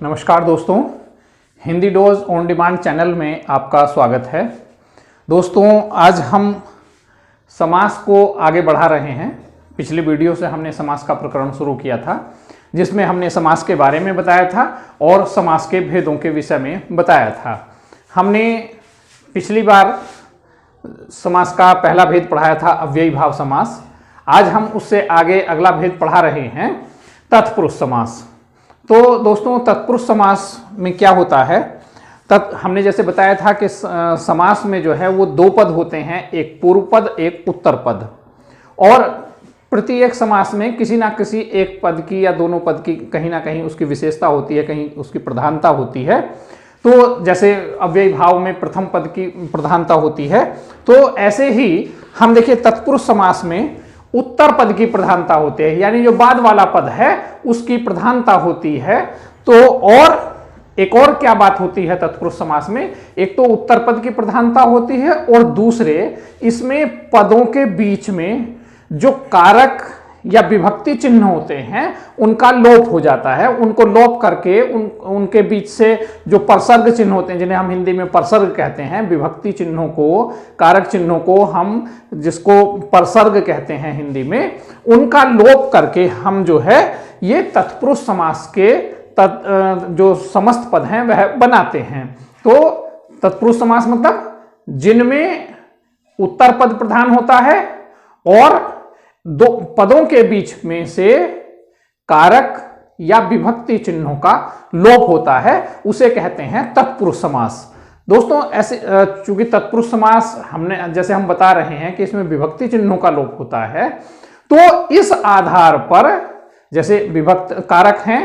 नमस्कार दोस्तों, Hindi dose on demand channel में आपका स्वागत है। दोस्तों, आज हम समास को आगे बढ़ा रहे हैं। पिछले वीडियो से हमने समास का प्रकरण शुरू किया था, जिसमें हमने समास के बारे में बताया था और समास के भेदों के विषय में बताया था। हमने पिछली बार समास का पहला भेद पढ़ाया था, अव्ययी भाव समास। आज हम उससे आगे अगला भेद पढ़ा रहे हैं, तत्पुरुष समास। तो दोस्तों, तत्पुरुष समास में क्या होता है? हमने जैसे बताया था कि समास में जो है वो दो पद होते हैं, एक पूर्व पद, एक उत्तर पद। और प्रत्येक समास में किसी ना किसी एक पद की या दोनों पद की कहीं ना कहीं उसकी विशेषता होती है, कहीं उसकी प्रधानता होती है। तो जैसे अव्ययी भाव में प्रथम पद की प्रधानता होती है, तो ऐसे ही हम देखिए तत्पुरुष समास में उत्तर पद की प्रधानता होती है, यानी जो बाद वाला पद है उसकी प्रधानता होती है। तो और एक और क्या बात होती है तत्पुरुष समास में? एक तो उत्तर पद की प्रधानता होती है और दूसरे इसमें पदों के बीच में जो कारक या विभक्ति चिन्ह होते हैं उनका लोप हो जाता है। उनको लोप करके उनके बीच से जो परसर्ग चिन्ह होते हैं, जिन्हें हम हिंदी में परसर्ग कहते हैं, विभक्ति चिन्हों को, कारक चिन्हों को हम जिसको परसर्ग कहते हैं हिंदी में, उनका लोप करके हम जो है ये तत्पुरुष समास के जो समस्त पद हैं वह बनाते हैं। तो तत्पुरुष समास मतलब जिनमें उत्तर पद प्रधान होता है और दो पदों के बीच में से कारक या विभक्ति चिन्हों का लोप होता है, उसे कहते हैं तत्पुरुष समास। दोस्तों, ऐसे चूंकि तत्पुरुष समास जैसे हम बता रहे हैं कि इसमें विभक्ति चिन्हों का लोप होता है, तो इस आधार पर जैसे विभक्त कारक हैं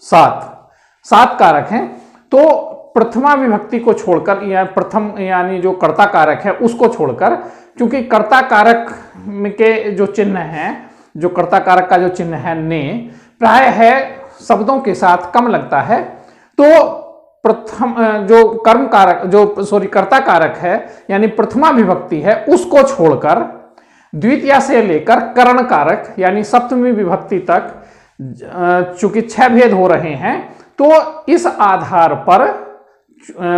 सात कारक हैं, तो प्रथमा विभक्ति को छोड़कर या प्रथम यानी जो कर्ता कारक है उसको छोड़कर, क्योंकि कर्ता कारक के जो चिन्ह हैं, जो कर्ता कारक का जो चिन्ह है ने, प्राय है शब्दों के साथ कम लगता है। तो प्रथम जो कर्म कारक कर्ता कारक है यानी प्रथमा विभक्ति है, उसको छोड़कर द्वितीया से लेकर करण कारक यानी सप्तमी विभक्ति तक चूंकि 6 भेद हो रहे हैं, तो इस आधार पर,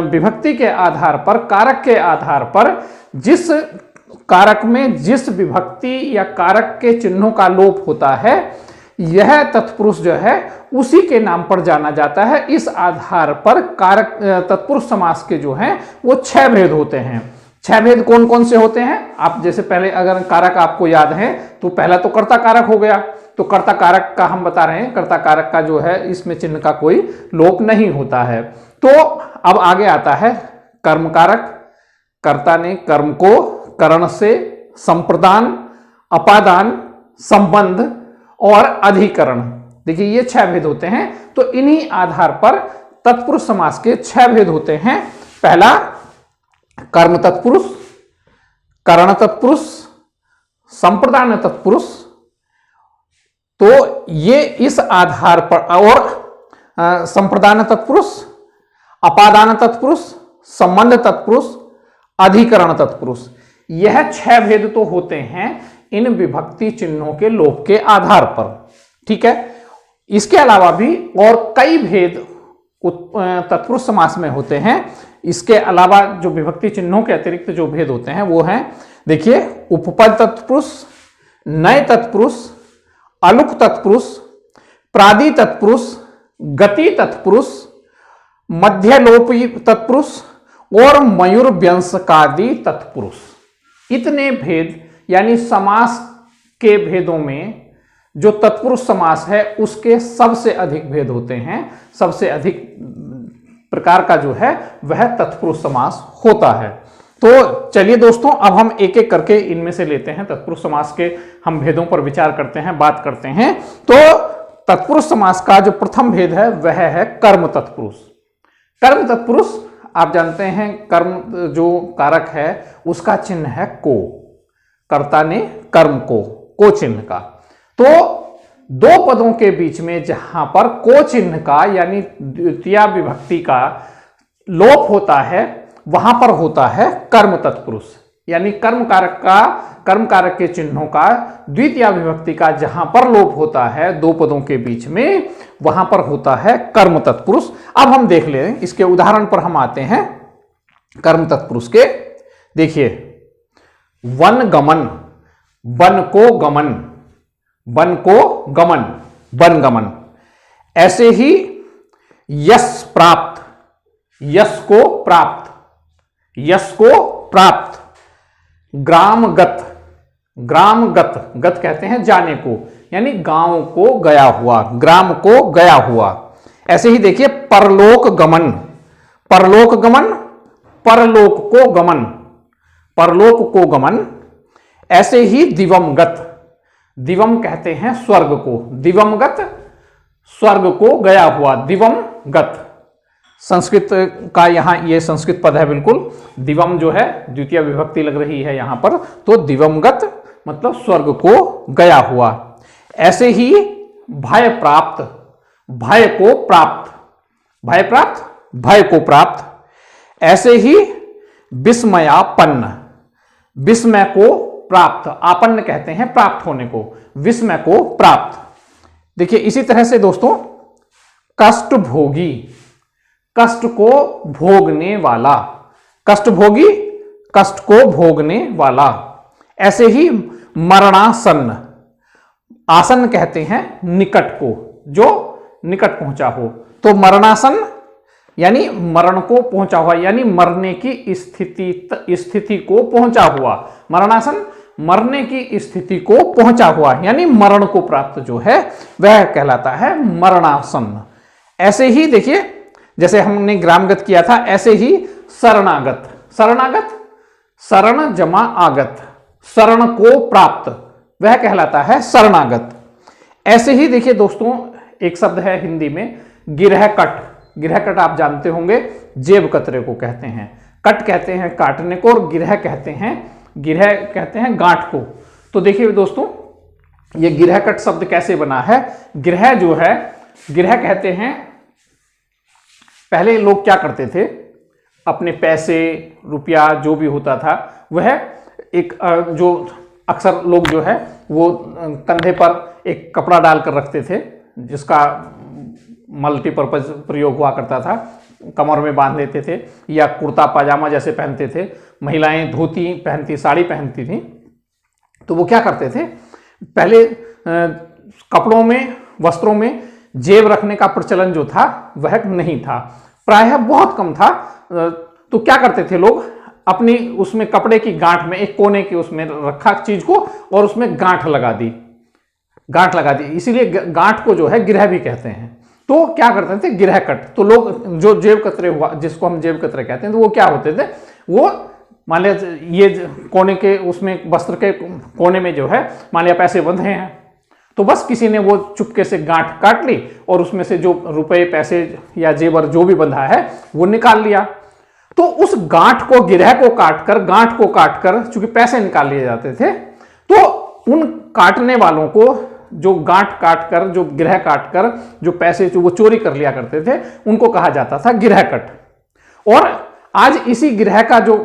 विभक्ति के आधार पर, कारक के आधार पर, जिस कारक में जिस विभक्ति या कारक के चिन्हों का लोप होता है, यह तत्पुरुष जो है उसी के नाम पर जाना जाता है। इस आधार पर कारक तत्पुरुष समास के जो हैं वो 6 भेद होते हैं। 6 भेद कौन कौन से होते हैं? आप जैसे पहले अगर कारक आपको याद है तो पहला तो कर्ता कारक हो गया। तो कर्ता कारक का हम बता रहे हैं, कर्ता कारक का जो है इसमें चिन्ह का कोई लोप नहीं होता है। तो अब आगे आता है कर्म कारक। कर्ता ने कर्म को करण से संप्रदान, अपादान, संबंध और अधिकरण, देखिए ये 6 भेद होते हैं। तो इन्हीं आधार पर तत्पुरुष समास के 6 भेद होते हैं। पहला कर्म तत्पुरुष, करण तत्पुरुष, संप्रदान तत्पुरुष। तो ये इस आधार पर, और संप्रदान तत्पुरुष, अपादान तत्पुरुष, संबंध तत्पुरुष, अधिकरण तत्पुरुष, यह 6 भेद तो होते हैं इन विभक्ति चिन्हों के लोप के आधार पर। ठीक है, इसके अलावा भी और कई भेद तत्पुरुष समास में होते हैं। इसके अलावा जो विभक्ति चिन्हों के अतिरिक्त जो भेद होते हैं वो हैं, देखिए, उपपद तत्पुरुष, नय तत्पुरुष, अलुक तत्पुरुष, प्रादि तत्पुरुष, गति तत्पुरुष, मध्यलोपी तत्पुरुष और मयूर व्यंजकादि तत्पुरुष। इतने भेद यानी समास के भेदों में जो तत्पुरुष समास है उसके सबसे अधिक भेद होते हैं। सबसे अधिक प्रकार का जो है वह तत्पुरुष समास होता है। तो चलिए दोस्तों, अब हम एक एक करके इनमें से लेते हैं, तत्पुरुष समास के हम भेदों पर विचार करते हैं, बात करते हैं। तो तत्पुरुष समास का जो प्रथम भेद है वह है कर्म तत्पुरुष। कर्म तत्पुरुष आप जानते हैं, कर्म जो कारक है उसका चिन्ह है को। कर्ता ने कर्म को चिन्ह का। तो दो पदों के बीच में जहां पर को चिन्ह का यानी द्वितीया विभक्ति का लोप होता है, वहां पर होता है कर्म तत्पुरुष। यानी कर्म कारक का कर्म कारक के चिन्हों का द्वितीय विभक्ति का जहां पर लोप होता है दो पदों के बीच में, वहां पर होता है कर्म तत्पुरुष। अब हम देख लें, इसके उदाहरण पर हम आते हैं कर्म तत्पुरुष के। देखिए, वन गमन, वन को गमन, वन को गमन, वन गमन। ऐसे ही यश प्राप्त, यश को प्राप्त, यश को प्राप्त। ग्रामगत, ग्रामगत, गत कहते हैं जाने को, यानी गांव को गया हुआ, ग्राम को गया हुआ। ऐसे ही देखिए परलोक गमन, परलोक गमन, परलोक को गमन, परलोक को गमन। ऐसे ही दिवमगत, दिवम कहते हैं स्वर्ग को, दिवमगत स्वर्ग को गया हुआ, दिवमगत। संस्कृत का यहां ये संस्कृत पद है बिल्कुल, दिवम जो है द्वितीय विभक्ति लग रही है यहां पर, तो दिवमगत मतलब स्वर्ग को गया हुआ। ऐसे ही भय प्राप्त, भय को प्राप्त, भय प्राप्त, भय को प्राप्त। ऐसे ही विस्मयापन्न, विस्मय को प्राप्त, आपन्न कहते हैं प्राप्त होने को, विस्मय को प्राप्त। देखिए इसी तरह से दोस्तों कष्ट भोगी, कष्ट को भोगने वाला, कष्ट भोगी, कष्ट को भोगने वाला। ऐसे ही मरणासन्न, आसन कहते हैं निकट को, जो निकट पहुंचा हो, तो मरणासन्न यानी मरण को पहुंचा हुआ, यानी मरने की स्थिति को पहुंचा हुआ। मरणासन मरने की स्थिति को पहुंचा हुआ, यानी मरण को प्राप्त जो है वह कहलाता है मरणासन्न। ऐसे ही देखिए जैसे हमने ग्रामगत किया था, ऐसे ही शरणागत, शरणागत शरण जमा आगत, शरण को प्राप्त, वह कहलाता है शरणागत। ऐसे ही देखिए दोस्तों एक शब्द है हिंदी में गिरहकट, गिरहकट आप जानते होंगे जेब कतरे को कहते हैं, कट कहते हैं काटने को और गिरह कहते हैं, गिरह कहते हैं गांठ को। तो देखिए दोस्तों ये गिरहकट शब्द कैसे बना है। गिरह जो है, गिरह कहते हैं, पहले लोग क्या करते थे, अपने पैसे रुपया जो भी होता था वह एक जो अक्सर लोग जो है वो कंधे पर एक कपड़ा डालकर रखते थे जिसका मल्टीपर्पज प्रयोग हुआ करता था, कमर में बांध लेते थे या कुर्ता पाजामा जैसे पहनते थे। महिलाएं धोती पहनती, साड़ी पहनती थी। तो वो क्या करते थे, पहले कपड़ों में, वस्त्रों में जेब रखने का प्रचलन जो था वह नहीं था, प्रायः बहुत कम था। तो क्या करते थे लोग, अपनी उसमें कपड़े की गांठ में एक कोने की उसमें रखा चीज को और उसमें गांठ लगा दी, गांठ लगा दी, इसीलिए गांठ को जो है गिरह भी कहते हैं। तो क्या करते थे, गिरहकट। तो लोग जो जेब कतरे हुआ, जिसको हम जेब कतरे कहते हैं, तो वो क्या होते थे, वो मान लिया ये कोने के उसमें वस्त्र के कोने में जो है मान लिया पैसे बंधे हैं, तो बस किसी ने वो चुपके से गांठ काट ली और उसमें से जो रुपए पैसे या जेवर जो भी बंधा है वो निकाल लिया। तो उस गांठ को, गिरह को काटकर, गांठ को काटकर चूंकि पैसे निकाल लिए जाते थे, तो उन काटने वालों को जो गांठ काटकर, जो गिरह काटकर जो पैसे जो वो चोरी कर लिया करते थे, उनको कहा जाता था गिरहकट। और आज इसी गिरह का जो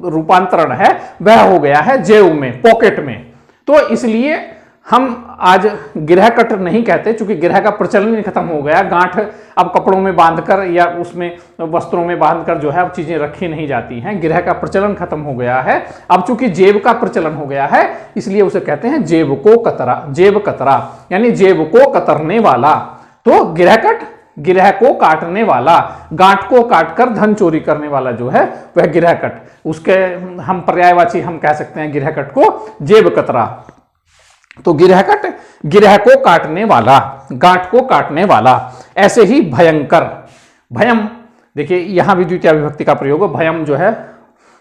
रूपांतरण है वह हो गया है जेब में, पॉकेट में। तो इसलिए हम आज गिरहकट नहीं कहते, क्योंकि गिरह का प्रचलन ही खत्म हो गया। गांठ अब कपड़ों में बांधकर या उसमें वस्त्रों में बांधकर जो है अब चीजें रखी नहीं जाती हैं, गिरह का प्रचलन खत्म हो गया है। अब चूंकि जेब का प्रचलन हो गया है, इसलिए उसे कहते हैं जेब को कतरा, जेब कतरा यानी जेब को कतरने वाला। तो गिरहकट गिरह को काटने वाला, गांठ को काटकर धन चोरी करने वाला जो है वह गिरहकट। उसके हम पर्यायवाची हम कह सकते हैं गिरहकट को जेब कतरा। तो गिरहकट गिरह को काटने वाला, गांठ को काटने वाला। ऐसे ही भयंकर, भयम देखिए यहां भी द्वितीय विभक्ति का प्रयोग है। भयम जो है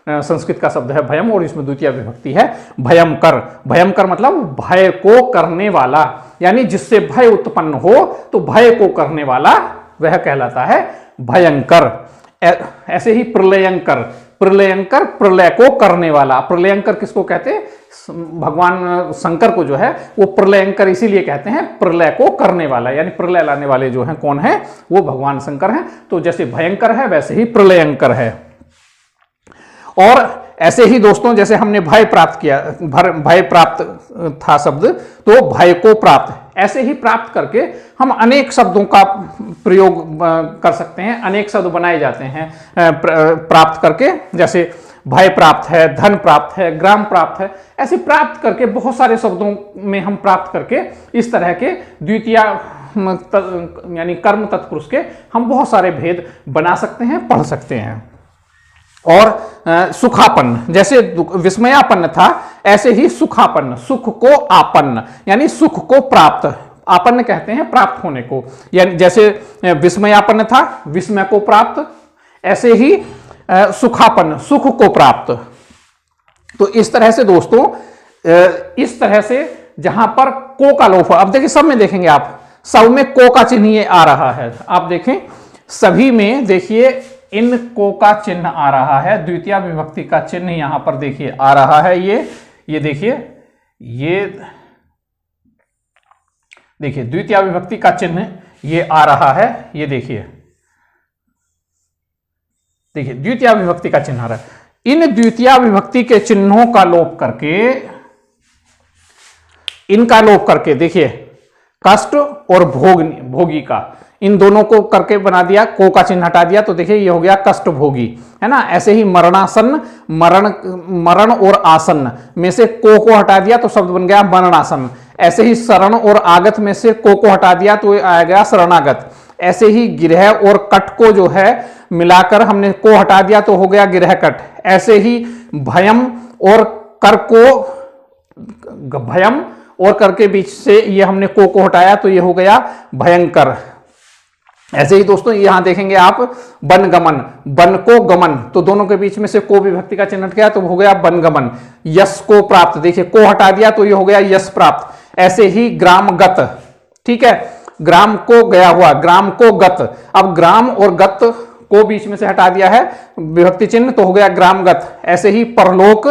संस्कृत का शब्द है भयम और इसमें द्वितीय विभक्ति है भयंकर। भयंकर मतलब भय को करने वाला, यानी जिससे भय उत्पन्न हो तो भय को करने वाला वह कहलाता है भयंकर। ऐसे ही प्रलयंकर, प्रलयंकर प्रलय को करने वाला। प्रलयंकर किसको कहते हैं, भगवान शंकर को जो है वो प्रलयंकर इसीलिए कहते हैं, प्रलय को करने वाला, यानी प्रलय लाने वाले जो हैं कौन है, वो भगवान शंकर हैं। तो जैसे भयंकर है वैसे ही प्रलयंकर है। और ऐसे ही दोस्तों जैसे हमने भय प्राप्त किया, भय प्राप्त था शब्द, तो भय को प्राप्त, ऐसे ही प्राप्त करके हम अनेक शब्दों का प्रयोग कर सकते हैं, अनेक शब्द बनाए जाते हैं प्राप्त करके, जैसे भय प्राप्त है, धन प्राप्त है, ग्राम प्राप्त है, ऐसे प्राप्त करके बहुत सारे शब्दों में हम प्राप्त करके इस तरह के द्वितीय यानी कर्म तत्पुरुष के हम बहुत सारे भेद बना सकते हैं, पढ़ सकते हैं। और सुखापन्न, जैसे विस्मयापन्न था, ऐसे ही सुखापन्न, सुख को आपन्न यानी सुख को प्राप्त, आपन्न कहते हैं प्राप्त होने को, यानी जैसे विस्मयापन्न था, विस्मय को प्राप्त, ऐसे ही सुखापन्न, सुख को प्राप्त। तो इस तरह से दोस्तों, इस तरह से जहां पर को का लोप, अब देखिए सब में देखेंगे आप, सब में को का चिन्ह ये आ रहा है, आप देखें सभी में देखिए इन को का चिन्ह आ रहा है, द्वितीय विभक्ति का चिन्ह यहां पर देखिए आ रहा है, ये देखिए, ये देखिए द्वितीय विभक्ति का चिन्ह ये आ रहा है, ये देखिए द्वितीय विभक्ति का चिन्ह आ रहा है। इन द्वितीय विभक्ति के चिन्हों का लोप करके, इनका लोप करके देखिए कष्ट और भोगी का, इन दोनों को करके बना दिया, को का चिन्ह हटा दिया, तो देखिए ये हो गया कष्ट भोगी, है ना। ऐसे ही मरणासन, मरण और आसन में से को हटा दिया तो शब्द बन गया मरणासन। ऐसे ही शरण और आगत में से को हटा दिया तो आ गया शरणागत। ऐसे ही गिरह और कट को जो है मिलाकर हमने को हटा दिया तो हो गया गिरह कट। ऐसे ही भयम और कर को, भयम और कर के बीच से ये हमने को हटाया तो ये हो गया भयंकर। ऐसे ही दोस्तों यहां देखेंगे आप बनगमन, बन को गमन, तो दोनों के बीच में से को विभक्ति का चिन्ह हट गया तो हो गया बनगमन। यश को प्राप्त, देखिए को हटा दिया तो ये हो गया यश प्राप्त। ऐसे ही ग्रामगत, ठीक है, ग्राम को गया हुआ, ग्राम को गत, अब ग्राम और गत को बीच में से हटा दिया है विभक्ति चिन्ह तो हो गया ग्रामगत। ऐसे ही परलोक,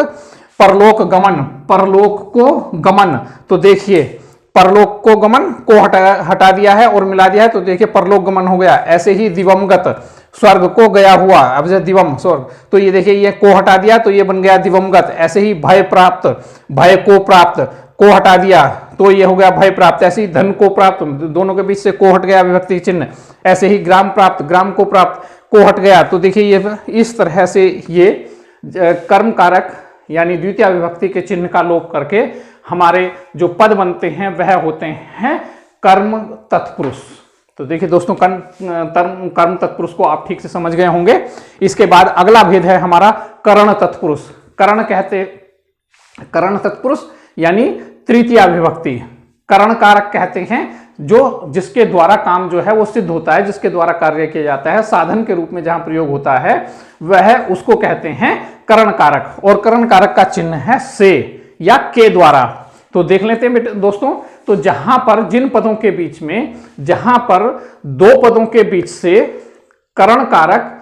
परलोक गमन, परलोक को गमन, तो देखिए परलोक को गमन को हटा दिया है और मिला दिया है तो देखिए परलोक गमन हो गया। ऐसे ही दिवमगत, स्वर्ग को गया हुआ, अब जैसे दिवम स्वर्ग, तो ये देखिए ये को हटा दिया तो ये बन गया दिवमगत। ऐसे ही भय प्राप्त, भय को प्राप्त, को हटा दिया तो ये हो गया भय प्राप्त। ऐसे ही धन को प्राप्त, दोनों के बीच से को हट गया विभक्ति चिन्ह। ऐसे ही ग्राम प्राप्त, ग्राम को प्राप्त, को हट गया तो देखिए ये इस तरह से ये कर्म कारक यानी द्वितीय विभक्ति के चिन्ह का लोप करके हमारे जो पद बनते हैं वह होते हैं कर्म तत्पुरुष। तो देखिए दोस्तों कर्म तत्पुरुष को आप ठीक से समझ गए होंगे। इसके बाद अगला भेद है हमारा करण तत्पुरुष। करण तत्पुरुष यानी तृतीय विभक्ति। करण कारक कहते हैं जो जिसके द्वारा काम जो है वो सिद्ध होता है, जिसके द्वारा कार्य किया जाता है, साधन के रूप में जहां प्रयोग होता है वह उसको कहते हैं करण कारक। और करण कारक का चिन्ह है से या के द्वारा। तो देख लेते हैं बेटे दोस्तों, तो जहां पर जिन पदों के बीच में, जहां पर दो पदों के बीच से करण कारक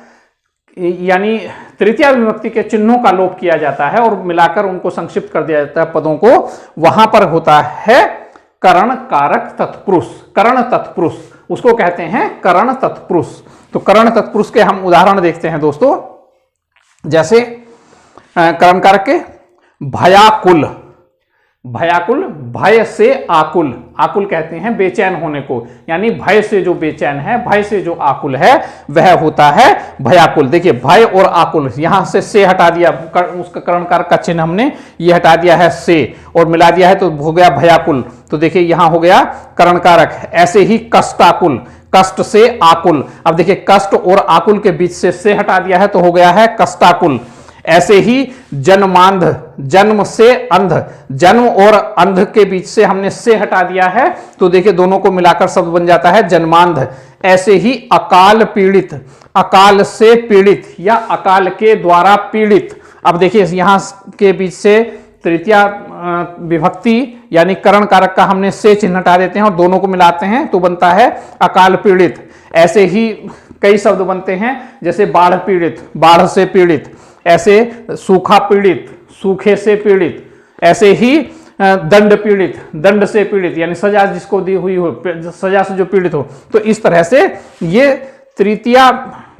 यानी तृतीय विभक्ति के चिन्हों का लोप किया जाता है और मिलाकर उनको संक्षिप्त कर दिया जाता है पदों को, वहां पर होता है करण कारक तत्पुरुष। करण तत्पुरुष उसको कहते हैं करण तत्पुरुष। तो करण तत्पुरुष के हम उदाहरण देखते हैं दोस्तों, जैसे करण कारक के भयाकुल, भयाकुल, भय से आकुल, आकुल कहते हैं बेचैन होने को, यानी भय से जो बेचैन है, भय से जो आकुल है वह होता है भयाकुल। देखिए भय और आकुल, यहां से हटा दिया, उसका करण कारक का चिन्ह हमने ये हटा दिया है से और मिला दिया है तो हो गया भयाकुल। तो देखिए यहां हो गया करण कारक। ऐसे ही कष्टाकुल, कष्ट से आकुल, अब देखिए कष्ट और आकुल के बीच से हटा दिया है तो हो गया है कष्टाकुल। ऐसे ही जन्मांध, जन्म से अंध, जन्म और अंध के बीच से हमने से हटा दिया है तो देखिए दोनों को मिलाकर शब्द बन जाता है जन्मांध। ऐसे ही अकाल पीड़ित, अकाल से पीड़ित या अकाल के द्वारा पीड़ित, अब देखिए यहां के बीच से तृतीय विभक्ति यानी करण कारक का हमने से चिन्ह हटा देते हैं और दोनों को मिलाते हैं तो बनता है अकाल पीड़ित। ऐसे ही कई शब्द बनते हैं, जैसे बाढ़ पीड़ित, बाढ़ से पीड़ित, ऐसे सूखा पीड़ित, सूखे से पीड़ित, ऐसे ही दंड पीड़ित, दंड से पीड़ित यानी सजा जिसको दी हुई हो, सजा से जो पीड़ित हो। तो इस तरह से ये तृतीय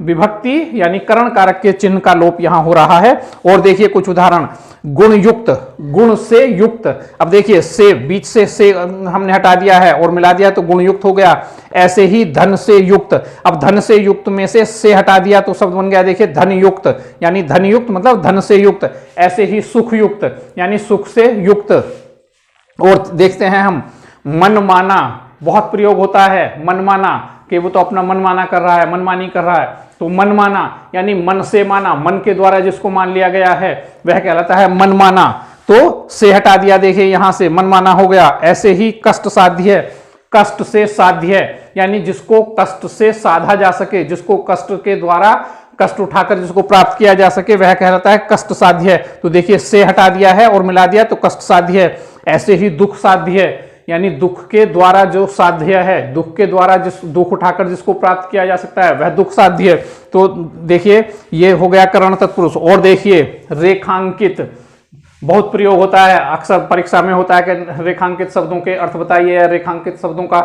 विभक्ति यानी करण कारक के चिन्ह का लोप यहां हो रहा है। और देखिए कुछ उदाहरण, गुण युक्त, गुण से युक्त। अब देखिए से, बीच से हमने हटा दिया है और मिला दिया तो गुण युक्त हो गया। ऐसे ही धन से युक्त, अब धन से युक्त में से हटा दिया तो शब्द बन गया देखिए धन युक्त, यानी धन युक्त मतलब धन से युक्त। ऐसे ही सुख युक्त यानी सुख से युक्त। और देखते हैं हम मनमाना, बहुत प्रयोग होता है मनमाना, कि वो तो अपना मनमाना कर रहा है, मनमानी कर रहा है। तो मनमाना यानी मन से माना, मन के द्वारा जिसको मान लिया गया है वह कहलाता है मनमाना। तो से हटा दिया देखिए यहां से, मनमाना हो गया। ऐसे ही कष्ट साध्य, कष्ट से साध्य यानी जिसको कष्ट से साधा जा सके, जिसको कष्ट के द्वारा कष्ट उठाकर जिसको प्राप्त किया जा सके वह कहलाता है कष्ट साध्य। तो देखिए से हटा दिया है और मिला दिया तो कष्ट साध्य। ऐसे ही दुख साध्य यानी दुख के द्वारा जो साध्य है, दुख के द्वारा जिस दुख उठाकर जिसको प्राप्त किया जा सकता है वह दुख साध्य। तो देखिए ये हो गया करण तत्पुरुष। और देखिए रेखांकित, बहुत प्रयोग होता है, अक्सर परीक्षा में होता है कि रेखांकित शब्दों के अर्थ बताइए या रेखांकित शब्दों का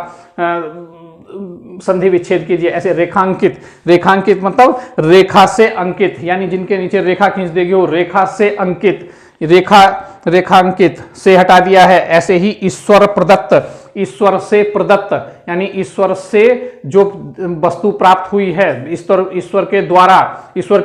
संधि विच्छेद कीजिए। ऐसे रेखांकित, रेखांकित मतलब रेखा से अंकित, यानी जिनके नीचे रेखा खींच देगी वो रेखा से अंकित, रेखांकित से हटा दिया है। ऐसे ही ईश्वर प्रदत्त, ईश्वर से प्रदत्त यानी ईश्वर से जो वस्तु प्राप्त हुई है, ईश्वर के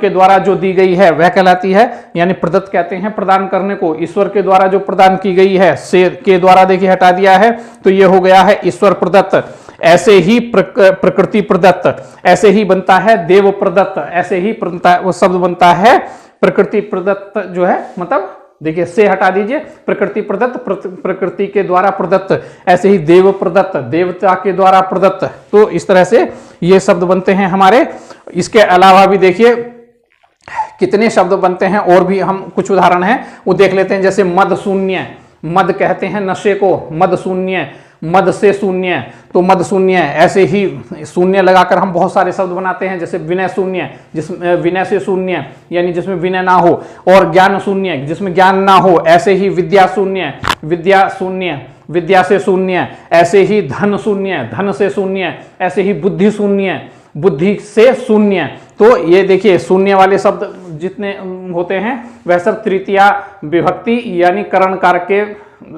द्वारा जो दी गई है वह कहलाती है, यानी प्रदत्त कहते हैं प्रदान करने को। ईश्वर के द्वारा जो प्रदान की गई है, से के द्वारा देखिए हटा दिया है तो ये हो गया है ईश्वर प्रदत्त। ऐसे ही प्रकृति प्रदत्त, ऐसे ही बनता है देव प्रदत्त, ऐसे ही वो शब्द बनता है प्रकृति प्रदत्त जो है, मतलब देखिए से हटा दीजिए, प्रकृति प्रदत्त, प्रकृति के द्वारा प्रदत्त। ऐसे ही देव प्रदत्त, देवता के द्वारा प्रदत्त। तो इस तरह से ये शब्द बनते हैं हमारे। इसके अलावा भी देखिए कितने शब्द बनते हैं, और भी हम कुछ उदाहरण हैं वो देख लेते हैं। जैसे मद शून्य, मद कहते हैं नशे को, मद शून्य, मद से शून्य, तो मद शून्य। ऐसे ही शून्य लगाकर हम बहुत सारे शब्द बनाते हैं, जैसे विनय शून्य, जिसमें विनय से शून्य यानी जिसमें विनय ना हो, और ज्ञान शून्य जिसमें ज्ञान ना हो। ऐसे ही विद्या शून्य, विद्या शून्य, विद्या से शून्य। ऐसे ही धन शून्य, धन से शून्य। ऐसे ही बुद्धि शून्य, बुद्धि से शून्य। तो ये देखिए शून्य वाले शब्द जितने होते हैं वह सब तृतीया विभक्ति यानी करण कारक के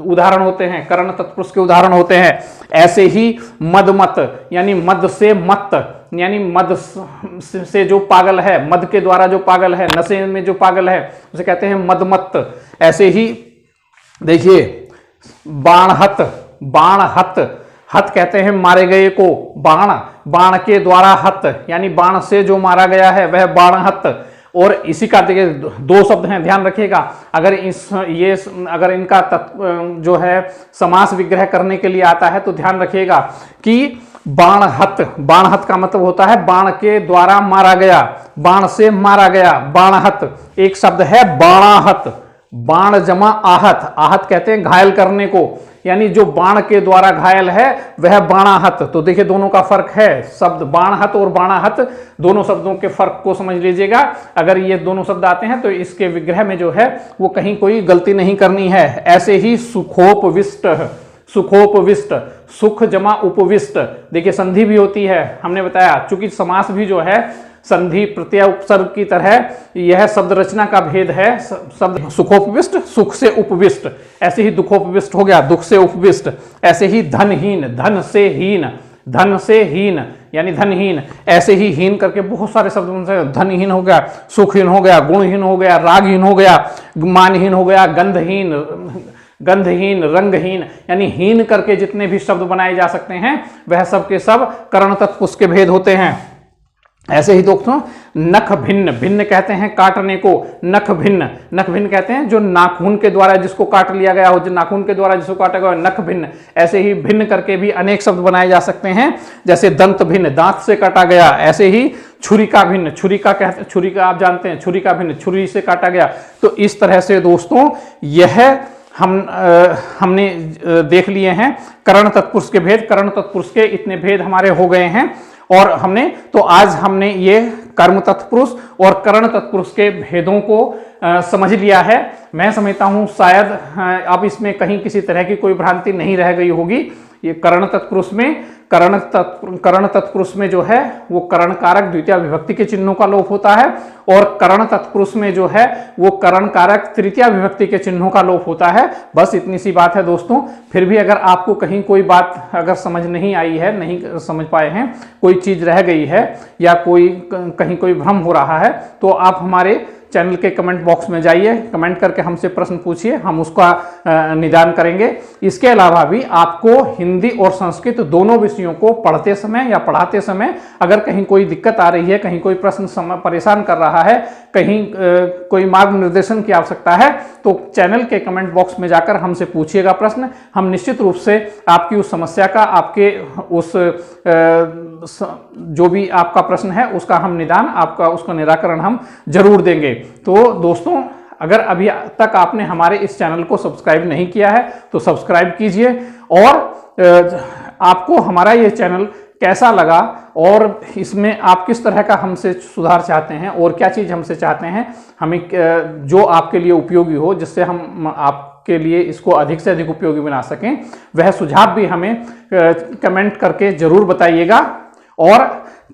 उदाहरण होते हैं, करण तत्पुरुष के उदाहरण होते हैं। ऐसे ही मदमत यानी मद से मत, यानी मद से जो पागल है, मद के द्वारा जो पागल है, नशे में जो पागल है उसे कहते हैं मदमत। ऐसे ही देखिए बाणहत, बाणहत, हत कहते हैं मारे गए को, बाण, बाण के द्वारा हत यानी बाण से जो मारा गया है वह बाणहत। और इसी का देखिए दो शब्द हैं, ध्यान रखिएगा। अगर अगर इनका जो है समास विग्रह करने के लिए आता है तो ध्यान रखिएगा कि बाणहत, बाणहत का मतलब होता है बाण के द्वारा मारा गया, बाण से मारा गया, बाणहत। एक शब्द है बाणाहत, बाण जमा आहत, आहत कहते हैं घायल करने को, यानी जो बाण के द्वारा घायल है वह बाणाहत। तो देखिए दोनों का फर्क है, शब्द बाणहत और बाणाहत, दोनों शब्दों के फर्क को समझ लीजिएगा। अगर ये दोनों शब्द आते हैं तो इसके विग्रह में जो है वो कहीं कोई गलती नहीं करनी है। ऐसे ही सुखोपविष्ट, सुखोपविष्ट, सुख जमा उपविष्ट, देखिए संधि भी होती है, हमने बताया। चूंकि समास भी जो है संधि प्रत्यय उपसर्ग की तरह यह शब्द रचना का भेद है। शब्द सुखोपविष्ट, सुख से उपविष्ट। ऐसे ही दुखोपविष्ट हो गया, दुख से उपविष्ट। ऐसे ही धनहीन, धन से हीन, धन से हीन यानी धनहीन। ऐसे ही हीन करके बहुत सारे शब्द बनते हैं, धनहीन हो गया, सुखहीन हो गया, गुणहीन हो गया, रागहीन हो गया, मानहीन हो गया, गंधहीन, गंधहीन, रंगहीन, यानी हीन करके जितने भी शब्द बनाए जा सकते हैं वह सब के सब करण तत्पुरुष के भेद होते हैं। ऐसे ही दोस्तों नख भिन्न, भिन्न कहते हैं काटने को, नख भिन्न, नख भिन्न कहते हैं जो नाखून के द्वारा जिसको काट लिया गया हो, जो नाखून के द्वारा जिसको काटा गया, नख भिन्न। ऐसे ही भिन्न करके भी अनेक शब्द बनाए जा सकते हैं, जैसे दंत भिन्न, दांत से काटा गया। ऐसे ही छुरिका भिन्न, छुरिका कहते, छुरिका आप जानते हैं, छुरिका भिन्न, छुरी से काटा गया। तो इस तरह से दोस्तों यह हमने देख लिए हैं करण तत्पुरुष के भेद। करण तत्पुरुष के इतने भेद हमारे हो गए हैं, और आज हमने ये कर्म तत्पुरुष और करण तत्पुरुष के भेदों को समझ लिया है। मैं समझता हूं शायद अब इसमें कहीं किसी तरह की कोई भ्रांति नहीं रह गई होगी। ये करण तत्पुरुष में करण तत्पुरुष में जो है वो करण कारक द्वितीय विभक्ति के चिन्हों का लोप होता है, और करण तत्पुरुष में जो है वो करण कारक तृतीय विभक्ति के चिन्हों का लोप होता है। बस इतनी सी बात है दोस्तों। फिर भी अगर आपको कहीं कोई बात अगर समझ नहीं आई है, नहीं समझ पाए हैं, कोई चीज रह गई है या कहीं कोई भ्रम हो रहा है, तो आप हमारे चैनल के कमेंट बॉक्स में जाइए, कमेंट करके हमसे प्रश्न पूछिए, हम उसका निदान करेंगे। इसके अलावा भी आपको हिंदी और संस्कृत दोनों विषयों को पढ़ते समय या पढ़ाते समय अगर कहीं कोई दिक्कत आ रही है, कहीं कोई प्रश्न परेशान कर रहा है, कहीं कोई मार्गनिर्देशन की आवश्यकता है, तो चैनल के कमेंट बॉक्स में जाकर हमसे पूछिएगा प्रश्न। हम निश्चित रूप से आपकी उस समस्या का, आपके उस जो भी आपका प्रश्न है उसका हम निदान, आपका उसका निराकरण हम जरूर देंगे। तो दोस्तों, अगर अभी तक आपने हमारे इस चैनल को सब्सक्राइब नहीं किया है तो सब्सक्राइब कीजिए, और आपको हमारा ये चैनल कैसा लगा और इसमें आप किस तरह का हमसे सुधार चाहते हैं और क्या चीज़ हमसे चाहते हैं, हमें जो आपके लिए उपयोगी हो, जिससे हम आपके लिए इसको अधिक से अधिक उपयोगी बना सकें, वह सुझाव भी हमें कमेंट करके जरूर बताइएगा। और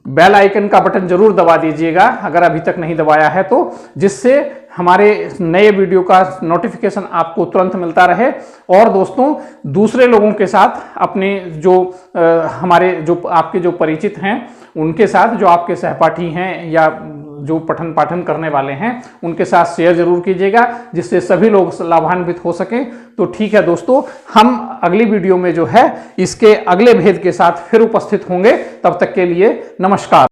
बेल आइकन का बटन जरूर दबा दीजिएगा अगर अभी तक नहीं दबाया है तो, जिससे हमारे नए वीडियो का नोटिफिकेशन आपको तुरंत मिलता रहे। और दोस्तों, दूसरे लोगों के साथ अपने जो हमारे जो आपके जो परिचित हैं उनके साथ, जो आपके सहपाठी हैं या जो पठन पाठन करने वाले हैं, उनके साथ शेयर जरूर कीजिएगा, जिससे सभी लोग लाभान्वित हो सकें। तो ठीक है दोस्तों, हम अगली वीडियो में जो है इसके अगले भेद के साथ फिर उपस्थित होंगे। तब तक के लिए नमस्कार।